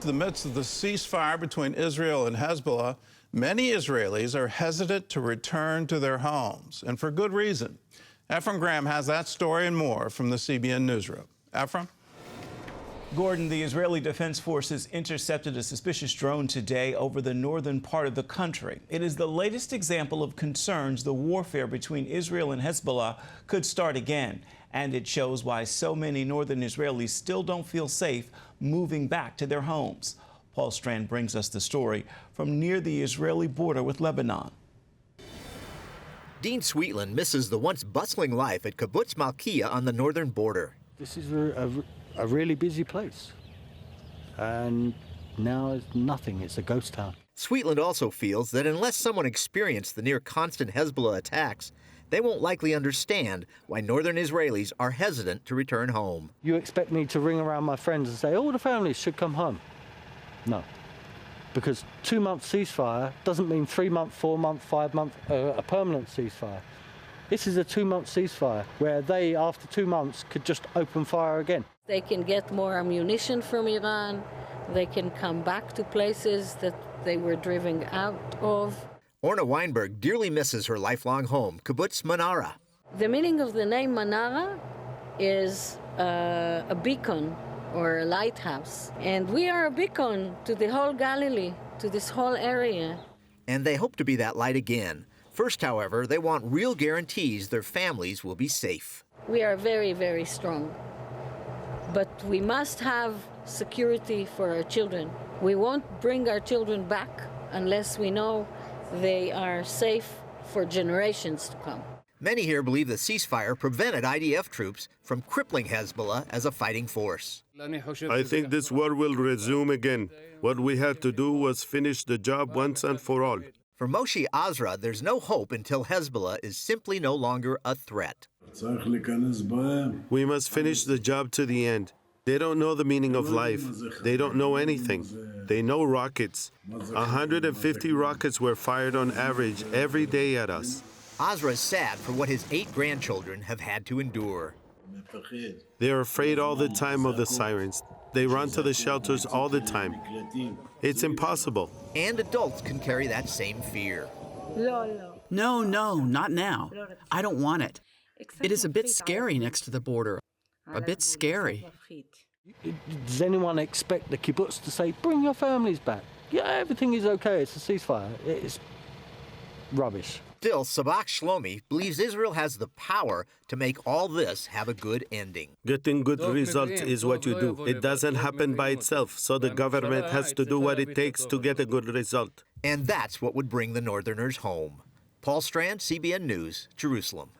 In the midst of the ceasefire between Israel and Hezbollah, many Israelis are hesitant to return to their homes, and for good reason. Ephraim Graham has that story and more from the CBN newsroom. Ephraim? Gordon, the Israeli Defense Forces intercepted a suspicious drone today over the northern part of the country. It is the latest example of concerns the warfare between Israel and Hezbollah could start again. And it shows why so many northern Israelis still don't feel safe moving back to their homes. Paul Strand brings us the story from near the Israeli border with Lebanon. Dean Sweetland misses the once bustling life at Kibbutz Malkiya on the northern border. This is a really busy place, and now it's nothing. It's a ghost town. Sweetland also feels that unless someone experienced the near-constant Hezbollah attacks, they won't likely understand why northern Israelis are hesitant to return home. You expect me to ring around my friends and say, all the families should come home? No, because 2-month ceasefire doesn't mean 3-month, 4-month, 5-month, a permanent ceasefire. This is a 2-month ceasefire where they, after 2 months, could just open fire again. They can get more ammunition from Iran. They can come back to places that they were driven out of. Orna Weinberg dearly misses her lifelong home, Kibbutz Manara. The meaning of the name Manara is a beacon or a lighthouse. And we are a beacon to the whole Galilee, to this whole area. And they hope to be that light again. First, however, they want real guarantees their families will be safe. We are very, very strong. But we must have security for our children. We won't bring our children back unless we know they are safe for generations to come. Many here believe the ceasefire prevented IDF troops from crippling Hezbollah as a fighting force. I think this war will resume again. What we had to do was finish the job once and for all. For Moshe Azra, there's no hope until Hezbollah is simply no longer a threat. We must finish the job to the end. They don't know the meaning of life. They don't know anything. They know rockets. 150 rockets were fired on average every day at us. Azra is sad for what his 8 grandchildren have had to endure. They are afraid all the time of the sirens. They run to the shelters all the time. It's impossible. And adults can carry that same fear. No, not now. I don't want it. It is a bit scary next to the border. A bit scary. Does anyone expect the kibbutz to say, bring your families back? Yeah, everything is okay. It's a ceasefire. It's rubbish. Still, Sabak Shlomi believes Israel has the power to make all this have a good ending. Getting good results is what you do. It doesn't happen by itself, so the government has to do what it takes to get a good result. And that's what would bring the Northerners home. Paul Strand, CBN News, Jerusalem.